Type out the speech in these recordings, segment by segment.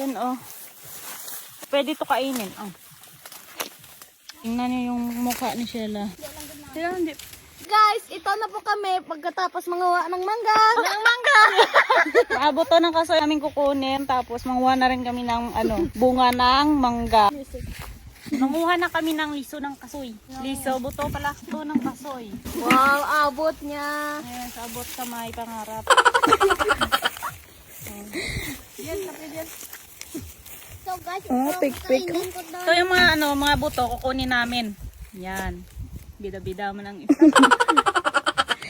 Yan oh. Pwede to kainin. Oh. Tingnan niyo yung mukha ni Sheila. Hindi. Guys, ito na po kami pagkatapos manguha ng mangga. Maabot to ng kasoy namin kukunin. Tapos manguha na rin kami ng bunga ng mangga. Nanguha na kami ng liso ng kasoy. Liso, buto pala ito ng kasoy. Wow, abot niya. Ayan, sa abot kamay, pangarap. Yan, tapos yan. So guys, Pik-pik. kainin ko Ito yung mga buto kukunin namin. Yan. Bida-bida mo ng isa.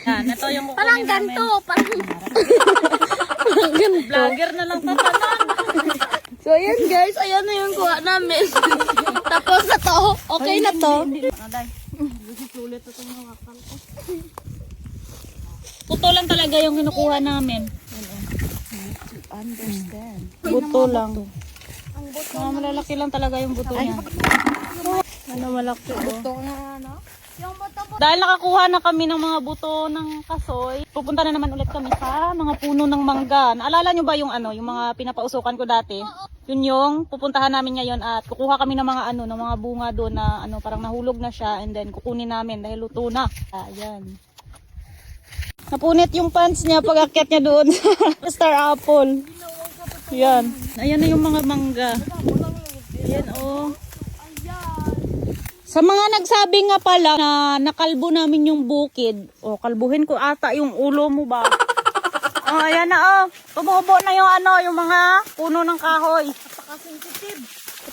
Yan, ito yung kukunin parang namin. ganito, parang Vlogger na lang tatanan. So ayan guys, ayan na yung kuha namin. Tapos na to, okay na to. Aday. Sulit ito yung wakal ko. Buto lang talaga yung kinukuha namin. Understand. Buto lang. Ang buto Mga malalaki lang talaga yung buto niya. Malaki oh. buto na ano? Yung buto po. Dahil nakakuha na kami ng mga buto ng kasoy, pupunta na naman ulit kami sa mga puno ng mangga. Naalala nyo ba yung yung mga pinapausukan ko dati? Yun yung pupuntahan namin ngayon at kukuha kami ng mga ng mga bunga doon na parang nahulog na siya and then kukunin namin dahil luto na. Ayan. Napunit yung pants niya pag akyat niya doon sa Star Apple. Ayan. Ayan na yung mga mangga. Ayan oh. Sa mga nagsabi nga pala na nakalbo namin yung bukid, kalbuhin ko ata yung ulo mo ba? Ayan na tumubo na yung mga puno ng kahoy. Napaka-sensitive.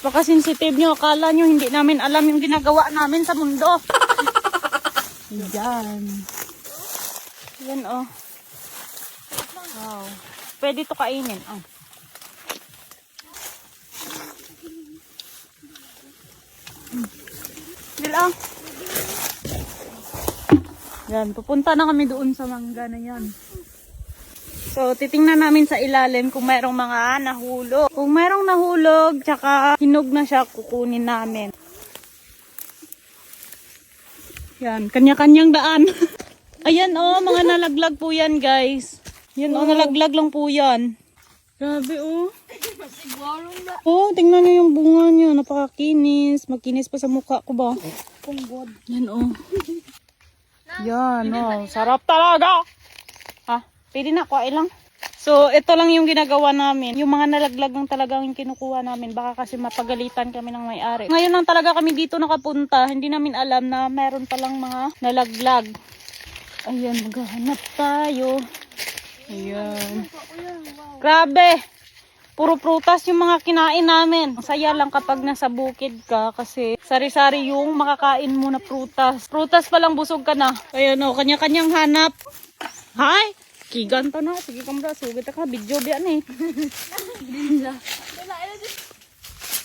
Napaka-sensitive nyo. Akala nyo hindi namin alam yung ginagawa namin sa mundo. Ayan. Ayan Wow. Pwede to kainin. Dila. Yan, pupunta na kami doon sa mangga na yan. So, titingnan namin sa ilalim kung mayroong mga nahulog. Kung mayroong nahulog, tsaka hinog na siya, kukunin namin. Yan, kanya-kanyang daan. Ayan mga nalaglag po yan guys. Yan nalaglag lang po yan. Grabe tingnan niyo yung bunga niya. Napakakinis. Magkinis pa sa mukha ko ba? Punggod. Yan Yan sarap talaga. Pwede na, kuha lang. So, ito lang yung ginagawa namin. Yung mga nalaglag lang talaga yung kinukuha namin. Baka kasi mapagalitan kami ng may-ari. Ngayon lang talaga kami dito nakapunta. Hindi namin alam na meron palang mga nalaglag. Ayan, maghahanap tayo. Ayan. Grabe! Puro prutas yung mga kinain namin. Masaya lang kapag nasa bukid ka kasi sari-sari yung makakain mo na prutas. Prutas pa lang busog ka na. Ayan kanya-kanyang hanap. Hay! Kigan pa na. Sige kamra, sugit ka. Video biyan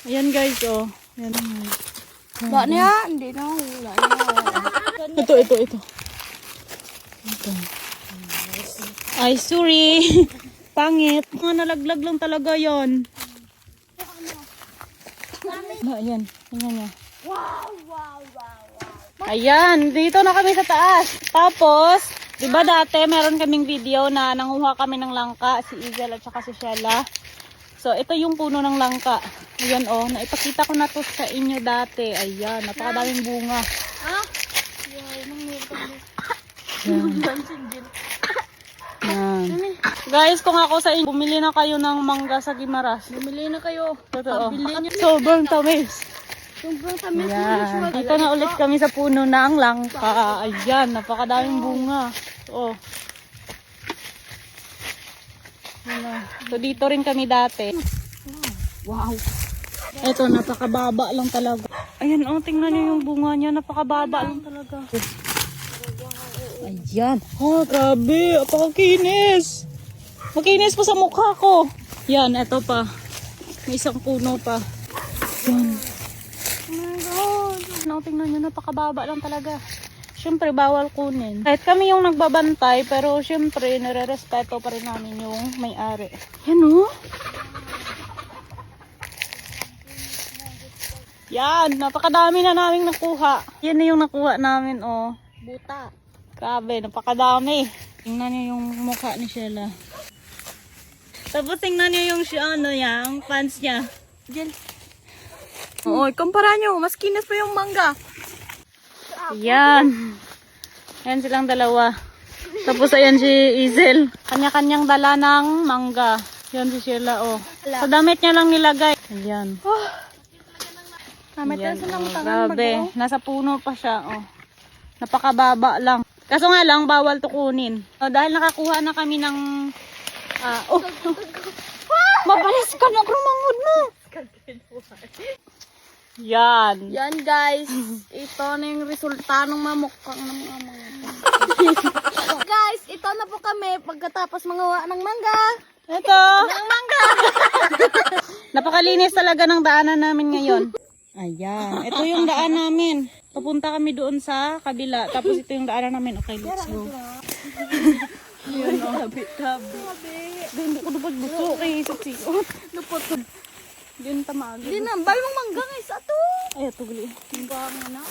Ayan guys, Ayan. Ba niya? Hindi na. Wala niya. Ito. Ay, sorry. Pangit. Mga nalaglag lang talaga yon. Ayan. Tingnan niya. Wow. Ayan. Dito na kami sa taas. Tapos, diba dati meron kaming video na nanguha kami ng langka. Si Izel at saka si Sheila. So, ito yung puno ng langka. Ayan naipakita ko na to sa inyo dati. Ayan. Napakadaming bunga. Yan. Guys, kung ako sa inyo, bumili na kayo ng mangga sa Guimaras. Bumili na kayo. Totoo. Sobrang tamis. Sobrang tamis. Ayan. Dito na ulit kami sa puno ng langka. Ayan, napakadaming bunga. So, dito rin kami dati. Wow. Ito, napakababa lang talaga. Ayan, tingnan nyo yung bunga niya. Napakababa lang talaga. Ayan. Grabe. Apakakinis. Makinis pa sa mukha ko. Yan, ito pa. May isang puno pa. Yan. Oh my God. Tingnan nyo, napakababa lang talaga. Siyempre, bawal kunin. Kahit kami yung nagbabantay, pero siyempre, nare-respeto pa rin namin yung may-ari. Yan Yan, napakadami na naming nakuha. Yan na yung nakuha namin, Buta. Grabe, napakadami. Tingnan niyo yung mukha ni Sheila. Tapos tingnan niyo yung ano niya, ang pants niya. Diyan. Oo, kumpara nyo. Mas kinis pa yung mangga. Yan. Yan silang dalawa. Tapos ayan si Izel. Kanya-kanyang dala ng mangga. Yan si Sheila, oh. Sa damit niya lang nilagay. Ayan. Namit Ayan, na silang oh, tangan grabe. mag-o. Nasa puno pa siya, oh. Napakababa lang. Kaso nga lang, bawal tukunin. Oh, dahil nakakuha na kami ng... Mabalis ka na, krumangod mo. Yan. Yan guys. Ito na yung resulta ng mamukang ng mga Guys, ito na po kami pagkatapos mangawa ng mangga. Ito. Ng mangga. Napakalinis talaga ng daanan namin ngayon. Ayan. Ito yung daan namin. Papunta kami doon sa kabila. Tapos ito yung daanan namin. Okay, let's go. Ayan, oh. Tabi. Hindi ko dapat buso. Okay, siksiot. Lupot. Yun tamag. Hindi na, bal mong mangga guys. Ato. Ay, ito gali. Mangga nga na.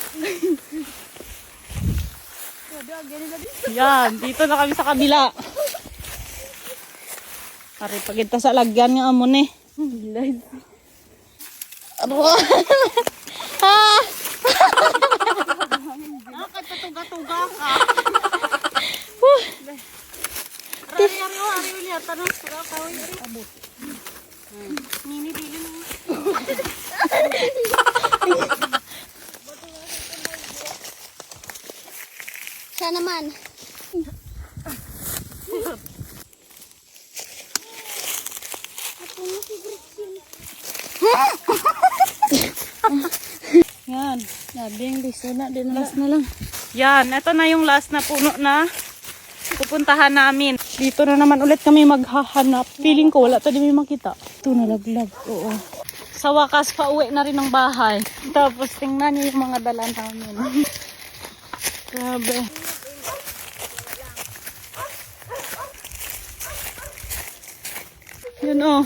Yan. Dito na kami sa kabila. Pare, pagkita sa lagyan nga amon eh. Ano? Ah! Nakatuga-tuga ka. Siya naman. Yan. Labing liso na din. Last na lang. Yan. Ito na yung last na puno na pupuntahan namin. Dito na naman ulit kami maghahanap. Feeling ko wala tayo may makita. Ito nalaglag. Oo. Sa wakas, pauwi na rin ng bahay. Tapos tingnan niyo yung mga dala namin. Grabe. Yun oh.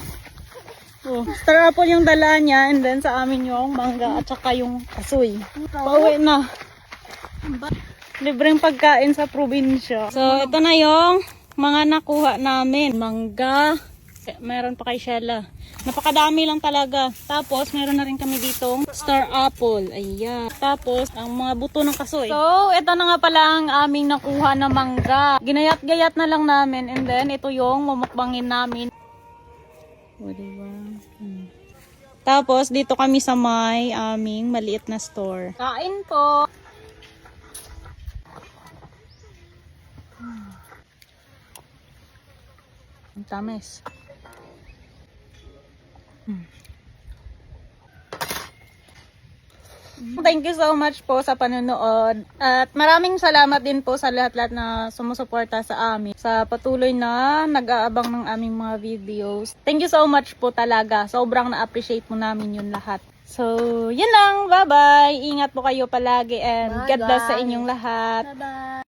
Oh, star apple yung dala niya and then sa amin yung mangga at saka yung kasoy. Pauwi na. Libreng pagkain sa probinsya. So, ito na yung mga nakuha namin. Mangga. Meron pa kay Sheila. Napakadami lang talaga. Tapos, meron na rin kami ditong star apple. Ayan. Tapos, ang mga buto ng kasoy. So, ito na nga pala ang aming nakuha na mangga. Ginayat-gayat na lang namin. And then, ito yung mamukbangin namin. O, diba? Tapos, dito kami sa may aming maliit na store. Kain po! Ang tamis. Thank you so much po sa panonood. At maraming salamat din po sa lahat-lahat na sumusuporta sa amin. Sa patuloy na nag-aabang ng aming mga videos. Thank you so much po talaga. Sobrang na-appreciate po namin yun lahat. So, yun lang. Bye-bye. Ingat po kayo palagi and God bless sa inyong lahat. Bye-bye.